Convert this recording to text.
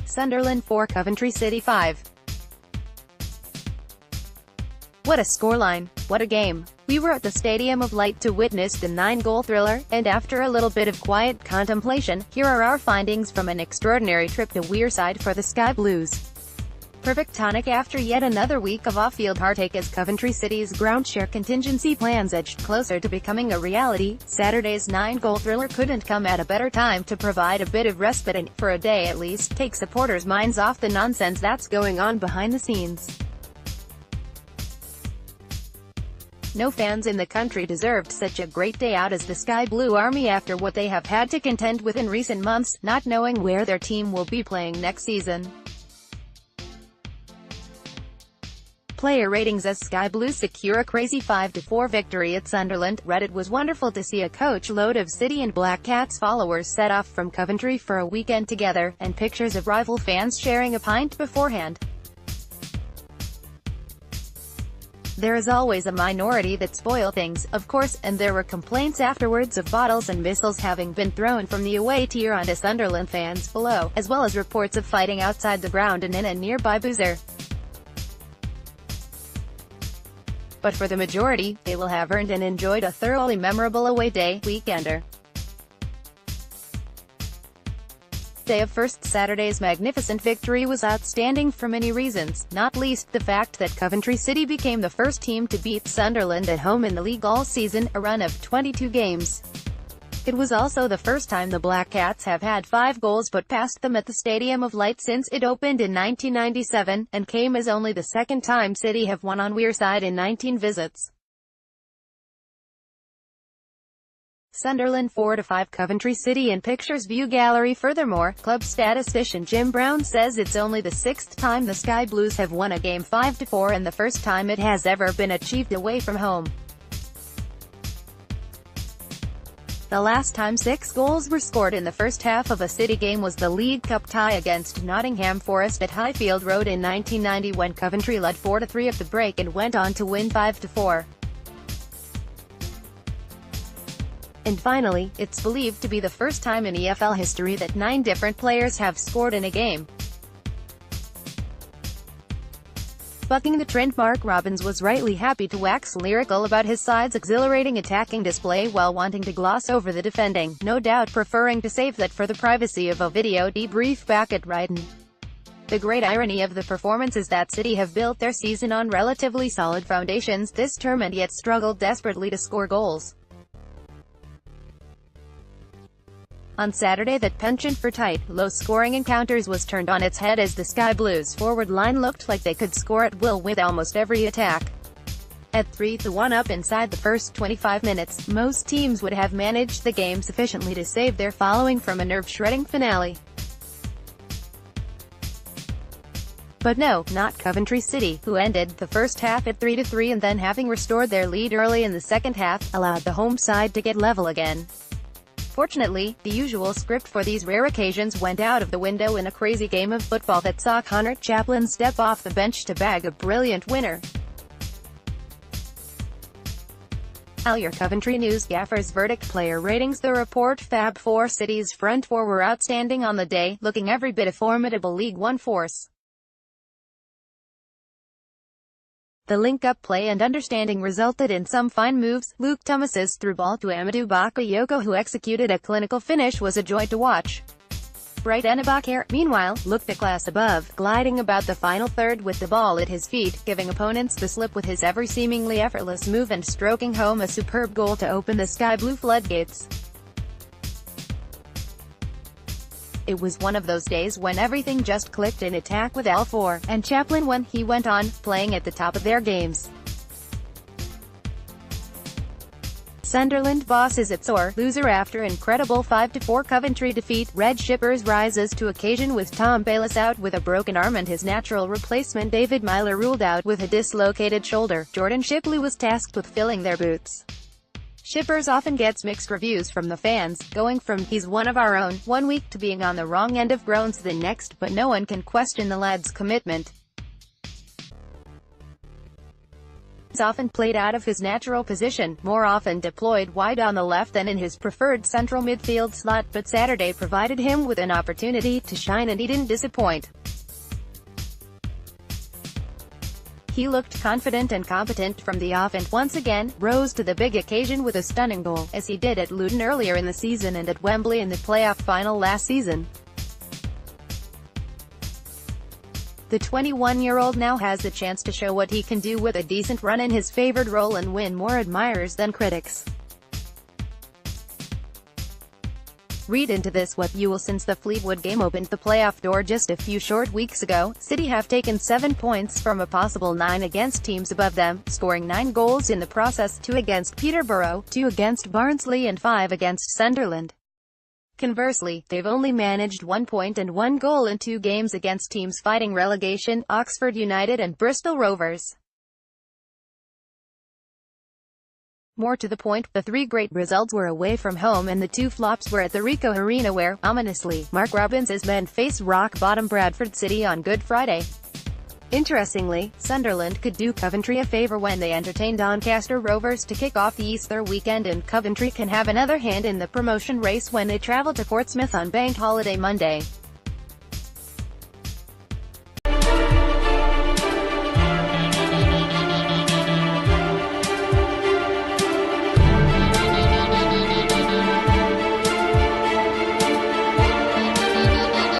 Sunderland 4 Coventry City 5. What a scoreline, what a game. We were at the Stadium of Light to witness the 9-goal thriller, and after a little bit of quiet contemplation, here are our findings from an extraordinary trip to Wearside for the Sky Blues. Perfect tonic after yet another week of off-field heartache as Coventry City's groundshare contingency plans edged closer to becoming a reality. Saturday's 9-goal thriller couldn't come at a better time to provide a bit of respite and, for a day at least, take supporters' minds off the nonsense that's going on behind the scenes. No fans in the country deserved such a great day out as the Sky Blue Army after what they have had to contend with in recent months, not knowing where their team will be playing next season. Player ratings as Sky Blues secure a crazy 5-4 victory at Sunderland. Reddit was wonderful to see a coach load of City and Black Cats followers set off from Coventry for a weekend together, and pictures of rival fans sharing a pint beforehand. There is always a minority that spoil things, of course, and there were complaints afterwards of bottles and missiles having been thrown from the away tier onto Sunderland fans below, as well as reports of fighting outside the ground and in a nearby boozer. But for the majority, they will have earned and enjoyed a thoroughly memorable away day, weekender. Day of first Saturday's magnificent victory was outstanding for many reasons, not least the fact that Coventry City became the first team to beat Sunderland at home in the league all season, a run of 22 games. It was also the first time the Black Cats have had 5 goals put past them at the Stadium of Light since it opened in 1997, and came as only the second time City have won on Wearside in 19 visits. Sunderland 4-5 Coventry City in Pictures View Gallery. Furthermore, club statistician Jim Brown says it's only the 6th time the Sky Blues have won a game 5-4 and the first time it has ever been achieved away from home. The last time 6 goals were scored in the first half of a City game was the League Cup tie against Nottingham Forest at Highfield Road in 1990 when Coventry led 4-3 at the break and went on to win 5-4. And finally, it's believed to be the first time in EFL history that 9 different players have scored in a game. Bucking the trend, Mark Robins was rightly happy to wax lyrical about his side's exhilarating attacking display while wanting to gloss over the defending, no doubt preferring to save that for the privacy of a video debrief back at Brighton. The great irony of the performance is that City have built their season on relatively solid foundations this term and yet struggled desperately to score goals. On Saturday, that penchant for tight, low-scoring encounters was turned on its head as the Sky Blues' forward line looked like they could score at will with almost every attack. At 3-1 up inside the first 25 minutes, most teams would have managed the game sufficiently to save their following from a nerve-shredding finale. But no, not Coventry City, who ended the first half at 3-3 and then, having restored their lead early in the second half, allowed the home side to get level again. Fortunately, the usual script for these rare occasions went out of the window in a crazy game of football that saw Connor Chaplin step off the bench to bag a brilliant winner. Your Coventry News gaffer's verdict. Player ratings. The report. Fab 4 City's front four were outstanding on the day, looking every bit a formidable League One force. The link-up play and understanding resulted in some fine moves. Luke Thomas's through ball to Amadou Bakayoko, who executed a clinical finish, was a joy to watch. Bright Enabakare, meanwhile, looked a class above, gliding about the final third with the ball at his feet, giving opponents the slip with his ever seemingly effortless move and stroking home a superb goal to open the Sky Blue floodgates. It was one of those days when everything just clicked in attack with all 4, and Chaplin when he went on, playing at the top of their games. Sunderland bosses at sore loser after incredible 5-4 Coventry defeat. Red Shippers rises to occasion with Tom Bayliss out with a broken arm and his natural replacement David Myler ruled out with a dislocated shoulder. Jordan Shipley was tasked with filling their boots. Shippers often gets mixed reviews from the fans, going from "he's one of our own" one week to being on the wrong end of groans the next, but no one can question the lad's commitment. Roberts often played out of his natural position, more often deployed wide on the left than in his preferred central midfield slot, but Saturday provided him with an opportunity to shine and he didn't disappoint. He looked confident and competent from the off and once again rose to the big occasion with a stunning goal, as he did at Luton earlier in the season and at Wembley in the playoff final last season. The 21-year-old now has the chance to show what he can do with a decent run in his favoured role and win more admirers than critics. Read into this what you will. Since the Fleetwood game opened the playoff door just a few short weeks ago, City have taken 7 points from a possible 9 against teams above them, scoring 9 goals in the process, 2 against Peterborough, 2 against Barnsley and 5 against Sunderland. Conversely, they've only managed 1 point and 1 goal in 2 games against teams fighting relegation, Oxford United and Bristol Rovers. More to the point, the 3 great results were away from home and the 2 flops were at the Ricoh Arena where, ominously, Mark Robbins's men faced rock-bottom Bradford City on Good Friday. Interestingly, Sunderland could do Coventry a favour when they entertained Doncaster Rovers to kick off the Easter weekend, and Coventry can have another hand in the promotion race when they travel to Portsmouth on Bank Holiday Monday.